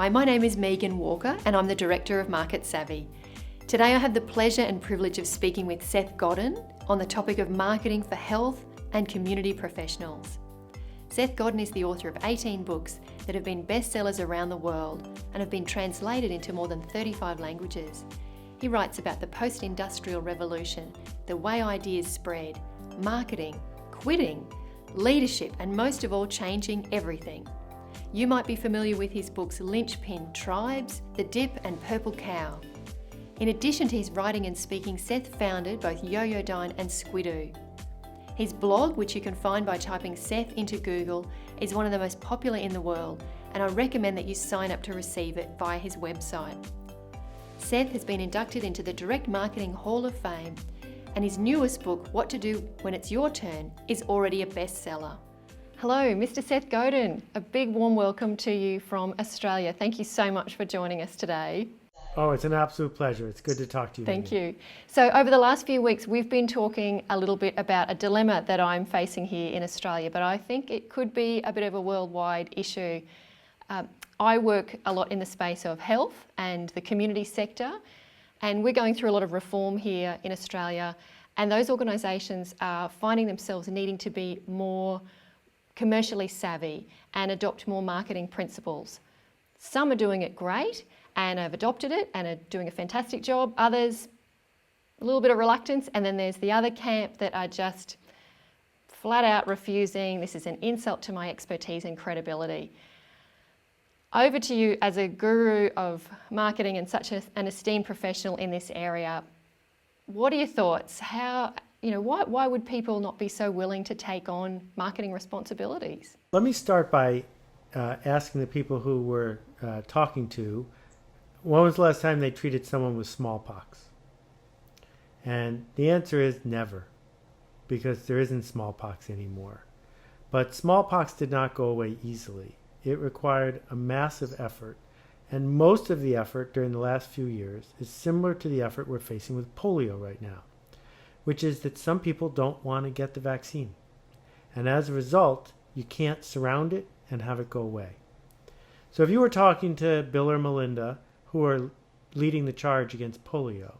Hi, my name is Megan Walker and I'm the Director of Market Savvy. Today I have the pleasure and privilege of speaking with Seth Godin on the topic of marketing for health and community professionals. Seth Godin is the author of 18 books that have been bestsellers around the world and have been translated into more than 35 languages. He writes about the post-industrial revolution, the way ideas spread, marketing, quitting, leadership, and most of all, changing everything. You might be familiar with his books Linchpin, Tribes, The Dip, and Purple Cow. In addition to his writing and speaking, Seth founded both Yoyodyne and Squidoo. His blog, which you can find by typing Seth into Google, is one of the most popular in the world, and I recommend that you sign up to receive it via his website. Seth has been inducted into the Direct Marketing Hall of Fame, and his newest book, What to Do When It's Your Turn, is already a bestseller. Hello, Mr. Seth Godin. A big warm welcome to you from Australia. Thank you so much for joining us today. Oh, it's an absolute pleasure. It's good to talk to you. Thank you. So over the last few weeks, we've been talking a little bit about a dilemma that I'm facing here in Australia, but I think it could be a bit of a worldwide issue. I work a lot in the space of health and the community sector, and we're going through a lot of reform here in Australia, and those organisations are finding themselves needing to be more commercially savvy and adopt more marketing principles. Some are doing it great and have adopted it and are doing a fantastic job. Others, a little bit of reluctance. And then there's the other camp that are just flat out refusing. This is an insult to my expertise and credibility. Over to you as a guru of marketing and such an esteemed professional in this area. What are your thoughts? Why would people not be so willing to take on marketing responsibilities? Let me start by asking the people who we're talking to, when was the last time they treated someone with smallpox? And the answer is never, because there isn't smallpox anymore. But smallpox did not go away easily. It required a massive effort, and most of the effort during the last few years is similar to the effort we're facing with polio right now, which is that some people don't want to get the vaccine. And as a result, you can't surround it and have it go away. So if you were talking to Bill or Melinda, who are leading the charge against polio,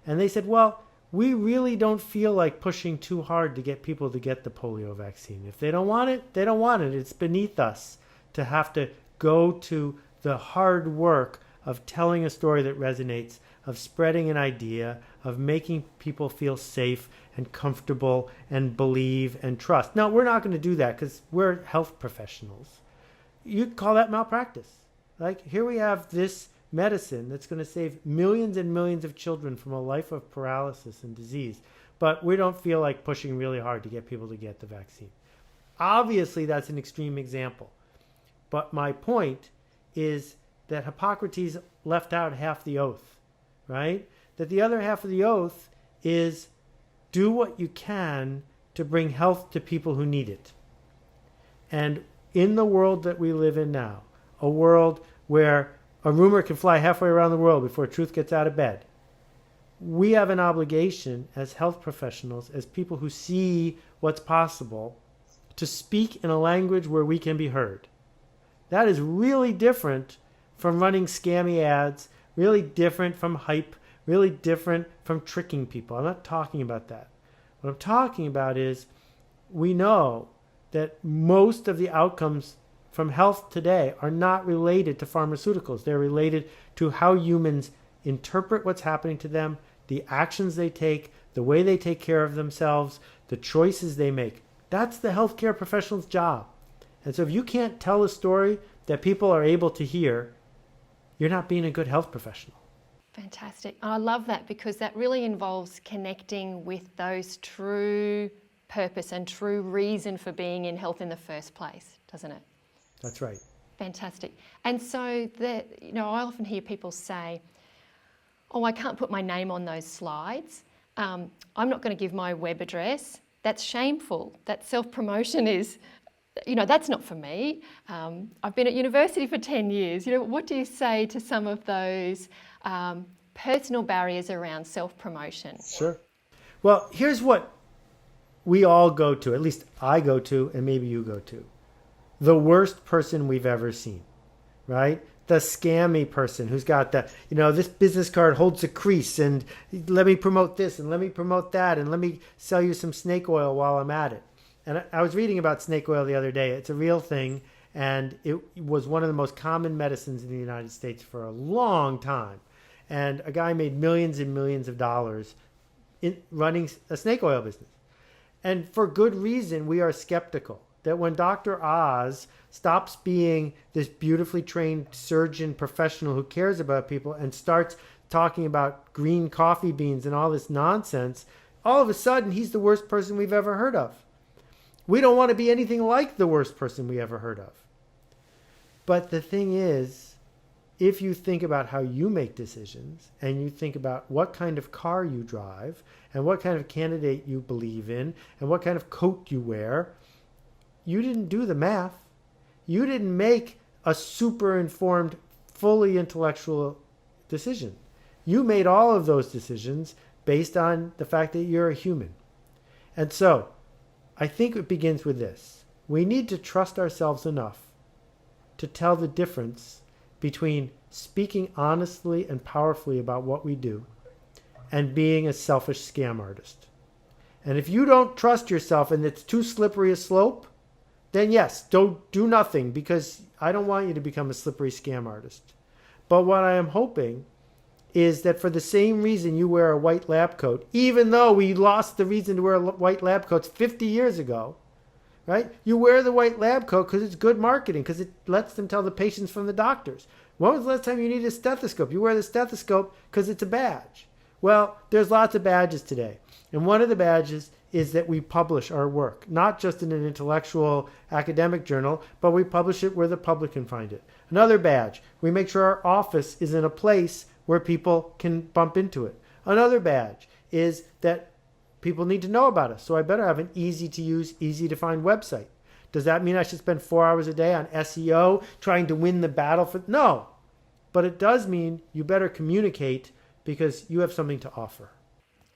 and they said, well, we really don't feel like pushing too hard to get people to get the polio vaccine. If they don't want it, they don't want it. It's beneath us to have to go to the hard work of telling a story that resonates, of spreading an idea, of making people feel safe and comfortable and believe and trust. Now, we're not going to do that because we're health professionals. You'd call that malpractice. Like, here we have this medicine that's going to save millions and millions of children from a life of paralysis and disease, but we don't feel like pushing really hard to get people to get the vaccine. Obviously, that's an extreme example. But my point is that Hippocrates left out half the oath, right? That the other half of the oath is do what you can to bring health to people who need it. And in the world that we live in now, a world where a rumor can fly halfway around the world before truth gets out of bed, we have an obligation as health professionals, as people who see what's possible, to speak in a language where we can be heard. That is really different from running scammy ads, really different from hype, really different from tricking people. I'm not talking about that. What I'm talking about is we know that most of the outcomes from health today are not related to pharmaceuticals. They're related to how humans interpret what's happening to them, the actions they take, the way they take care of themselves, the choices they make. That's the healthcare professional's job. And so if you can't tell a story that people are able to hear, you're not being a good health professional. Fantastic. I love that because that really involves connecting with those true purpose and true reason for being in health in the first place, doesn't it? That's right. Fantastic. And so I often hear people say, oh, I can't put my name on those slides. I'm not going to give my web address. That's shameful. That self-promotion is, that's not for me. I've been at university for 10 years. What do you say to some of those personal barriers around self-promotion? Sure. Well, here's what we all go to, at least I go to, and maybe you go to. The worst person we've ever seen, right? the scammy person who's got the, this business card holds a crease and let me promote this and let me promote that and let me sell you some snake oil while I'm at it. And I was reading about snake oil the other day. It's a real thing, and it was one of the most common medicines in the United States for a long time. And a guy made millions and millions of dollars in running a snake oil business. And for good reason, we are skeptical that when Dr. Oz stops being this beautifully trained surgeon professional who cares about people and starts talking about green coffee beans and all this nonsense, all of a sudden he's the worst person we've ever heard of. We don't want to be anything like the worst person we ever heard of. But the thing is, if you think about how you make decisions and you think about what kind of car you drive and what kind of candidate you believe in and what kind of coat you wear, you didn't do the math. You didn't make a super informed, fully intellectual decision. You made all of those decisions based on the fact that you're a human. And so, I think it begins with this. We need to trust ourselves enough to tell the difference between speaking honestly and powerfully about what we do and being a selfish scam artist. And if you don't trust yourself and it's too slippery a slope, then yes, don't do nothing, because I don't want you to become a slippery scam artist. But what I am hoping is that for the same reason you wear a white lab coat, even though we lost the reason to wear white lab coats 50 years ago, right? You wear the white lab coat because it's good marketing, because it lets them tell the patients from the doctors. When was the last time you needed a stethoscope? You wear the stethoscope because it's a badge. Well, there's lots of badges today. And one of the badges is that we publish our work, not just in an intellectual academic journal, but we publish it where the public can find it. Another badge, we make sure our office is in a place where people can bump into it. Another badge is that people need to know about us, so I better have an easy to use, easy to find website. Does that mean I should spend 4 hours a day on SEO trying to win the battle for? No, but it does mean you better communicate because you have something to offer.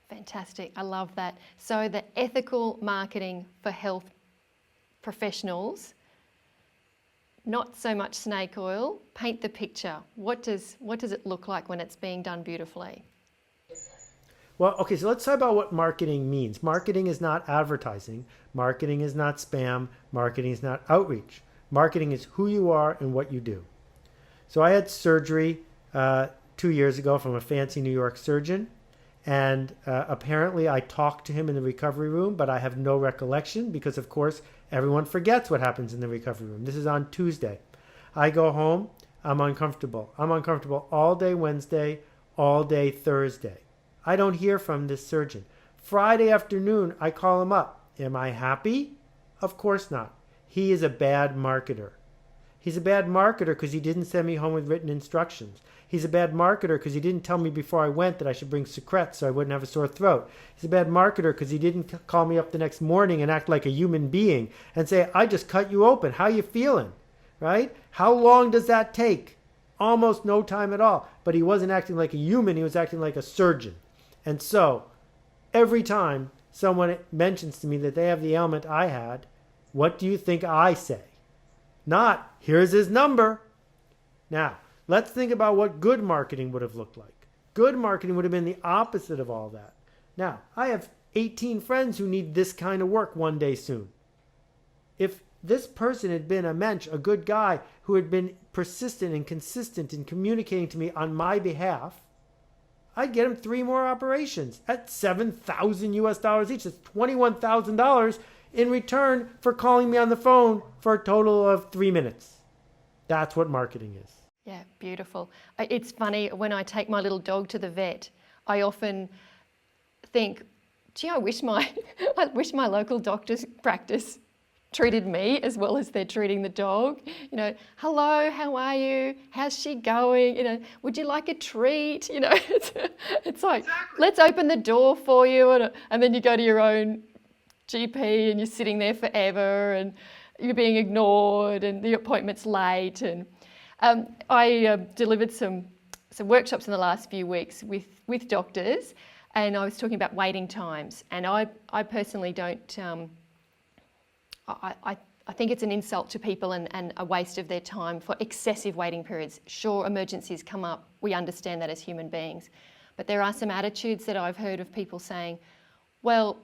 Fantastic. I love that. So the ethical marketing for health professionals, not so much snake oil. Paint the picture. What does it look like when it's being done beautifully? Well, okay, so let's talk about what marketing means. Marketing is not advertising. Marketing is not spam. Marketing is not outreach. Marketing is who you are and what you do. So I had surgery 2 years ago from a fancy New York surgeon. And apparently I talked to him in the recovery room, but I have no recollection because, of course, everyone forgets what happens in the recovery room. This is on Tuesday. I go home. I'm uncomfortable. I'm uncomfortable all day Wednesday, all day Thursday. I don't hear from this surgeon. Friday afternoon, I call him up. Am I happy? Of course not. He is a bad marketer. He's a bad marketer because he didn't send me home with written instructions. He's a bad marketer because he didn't tell me before I went that I should bring Secret so I wouldn't have a sore throat. He's a bad marketer because he didn't call me up the next morning and act like a human being and say, I just cut you open. How you feeling? Right? How long does that take? Almost no time at all. But he wasn't acting like a human. He was acting like a surgeon. And so every time someone mentions to me that they have the ailment I had, what do you think I say? Not, here's his number. Now, let's think about what good marketing would have looked like. Good marketing would have been the opposite of all that. Now, I have 18 friends who need this kind of work one day soon. If this person had been a mensch, a good guy who had been persistent and consistent in communicating to me on my behalf, I'd get him 3 more operations at $7,000 US each. That's $21,000 in return for calling me on the phone for a total of 3 minutes. That's what marketing is. Yeah, beautiful. It's funny, when I take my little dog to the vet, I often think, gee, I wish my local doctor's practice treated me as well as they're treating the dog. You know, hello, how are you? How's she going? You know, would you like a treat? You know, it's like, let's open the door for you. And then you go to your own GP and you're sitting there forever and you're being ignored and the appointment's late. And I delivered some workshops in the last few weeks with doctors, and I was talking about waiting times. And I personally don't, I think it's an insult to people and a waste of their time for excessive waiting periods. Sure, emergencies come up. We understand that as human beings. But there are some attitudes that I've heard of people saying, well,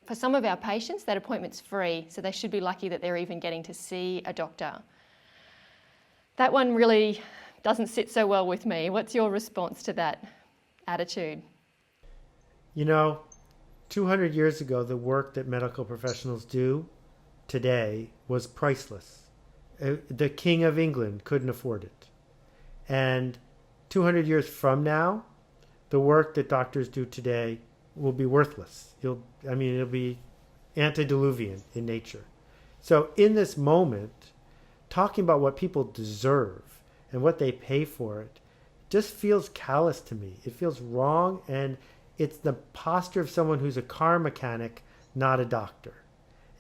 for some of our patients, that appointment's free, so they should be lucky that they're even getting to see a doctor. That one really doesn't sit so well with me. What's your response to that attitude? 200 years ago, the work that medical professionals do today was priceless. The King of England couldn't afford it. And 200 years from now, the work that doctors do today will be worthless. It'll be antediluvian in nature. So in this moment, talking about what people deserve and what they pay for it just feels callous to me. It feels wrong, and it's the posture of someone who's a car mechanic, not a doctor.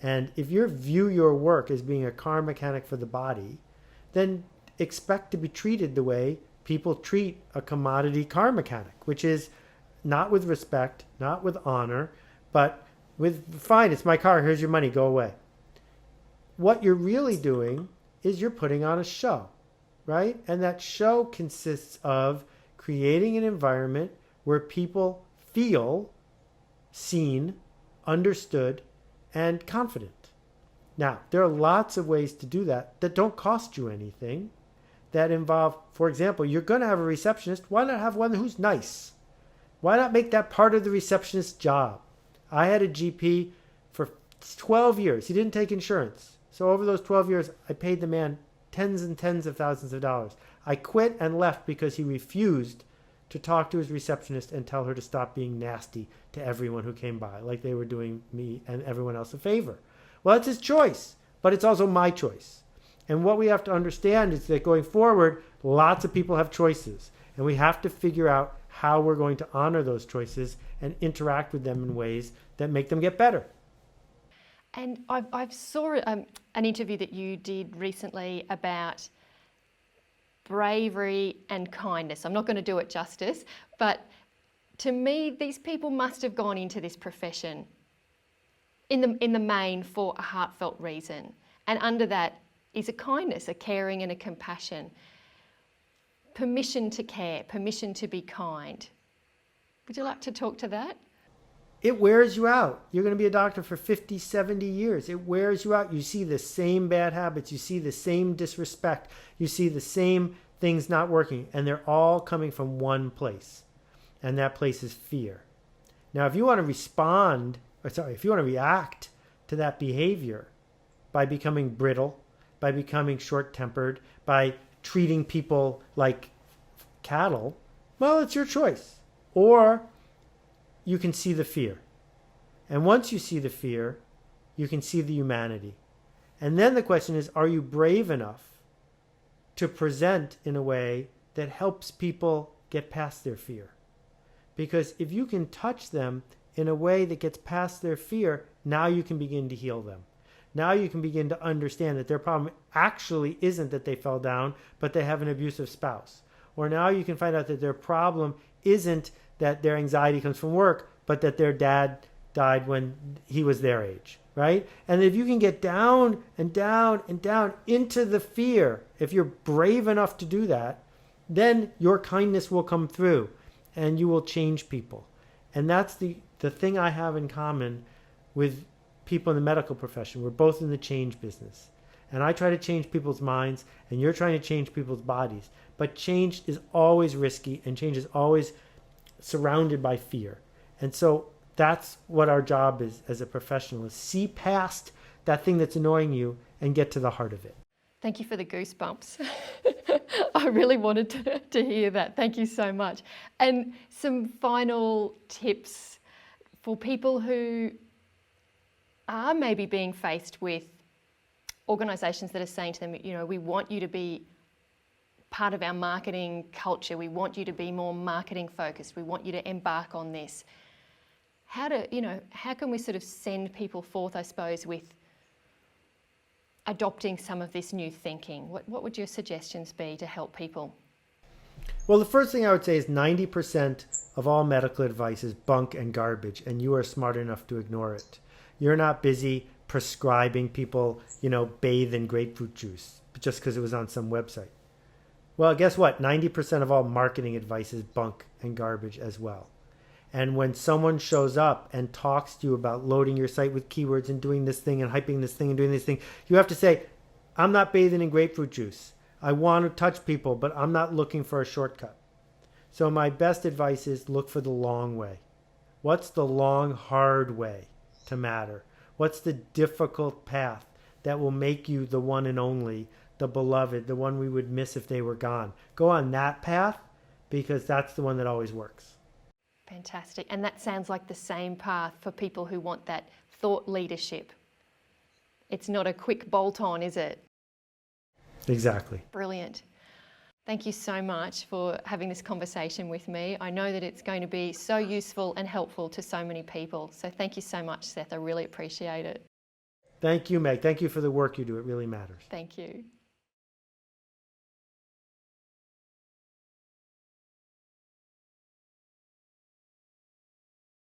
And if you view your work as being a car mechanic for the body, then expect to be treated the way people treat a commodity car mechanic, which is not with respect, not with honor, but with, fine, it's my car, here's your money, go away. What you're really doing is you're putting on a show, right? And that show consists of creating an environment where people feel seen, understood, and confident. Now, there are lots of ways to do that don't cost you anything, that involve, for example, you're going to have a receptionist. Why not have one who's nice? Why not make that part of the receptionist's job? I had a GP for 12 years. He didn't take insurance. So over those 12 years, I paid the man tens and tens of thousands of dollars. I quit and left because he refused to talk to his receptionist and tell her to stop being nasty to everyone who came by, like they were doing me and everyone else a favor. Well, it's his choice, but it's also my choice. And what we have to understand is that going forward, lots of people have choices, and we have to figure out how we're going to honor those choices and interact with them in ways that make them get better. And I saw an interview that you did recently about bravery and kindness. I'm not going to do it justice, but to me, these people must have gone into this profession in the main for a heartfelt reason. And under that is a kindness, a caring and a compassion. Permission to care, permission to be kind. Would you like to talk to that? It wears you out. You're going to be a doctor for 50, 70 years. It wears you out. You see the same bad habits. You see the same disrespect. You see the same things not working. And they're all coming from one place. And that place is fear. Now, if you want to react to that behavior by becoming brittle, by becoming short-tempered, by treating people like cattle, well, it's your choice. Or you can see the fear. And once you see the fear, you can see the humanity. And then the question is, are you brave enough to present in a way that helps people get past their fear? Because if you can touch them in a way that gets past their fear, now you can begin to heal them. Now you can begin to understand that their problem actually isn't that they fell down, but they have an abusive spouse. Or now you can find out that their problem isn't that their anxiety comes from work, but that their dad died when he was their age, right? And if you can get down and down and down into the fear, if you're brave enough to do that, then your kindness will come through and you will change people. And that's the thing I have in common with people in the medical profession. We're both in the change business. And I try to change people's minds, and you're trying to change people's bodies. But change is always risky, and change is always surrounded by fear. And so that's what our job is as a professional, is see past that thing that's annoying you and get to the heart of it. Thank you for the goosebumps. I really wanted to hear that. Thank you so much. And some final tips for people who are maybe being faced with organisations that are saying to them, we want you to be part of our marketing culture. We want you to be more marketing focused. We want you to embark on this. How can we sort of send people forth, I suppose, with adopting some of this new thinking? What would your suggestions be to help people? Well, the first thing I would say is 90% of all medical advice is bunk and garbage, and you are smart enough to ignore it. You're not busy prescribing people, bathe in grapefruit juice just because it was on some website. Well, guess what? 90% of all marketing advice is bunk and garbage as well. And when someone shows up and talks to you about loading your site with keywords and doing this thing and hyping this thing and doing this thing, you have to say, I'm not bathing in grapefruit juice. I want to touch people, but I'm not looking for a shortcut. So my best advice is look for the long way. What's the long, hard way to matter? What's the difficult path that will make you the one and only, the beloved, the one we would miss if they were gone? Go on that path, because that's the one that always works. Fantastic. And that sounds like the same path for people who want that thought leadership. It's not a quick bolt-on, is it? Exactly. Brilliant. Thank you so much for having this conversation with me. I know that it's going to be so useful and helpful to so many people. So thank you so much, Seth. I really appreciate it. Thank you, Meg. Thank you for the work you do. It really matters. Thank you.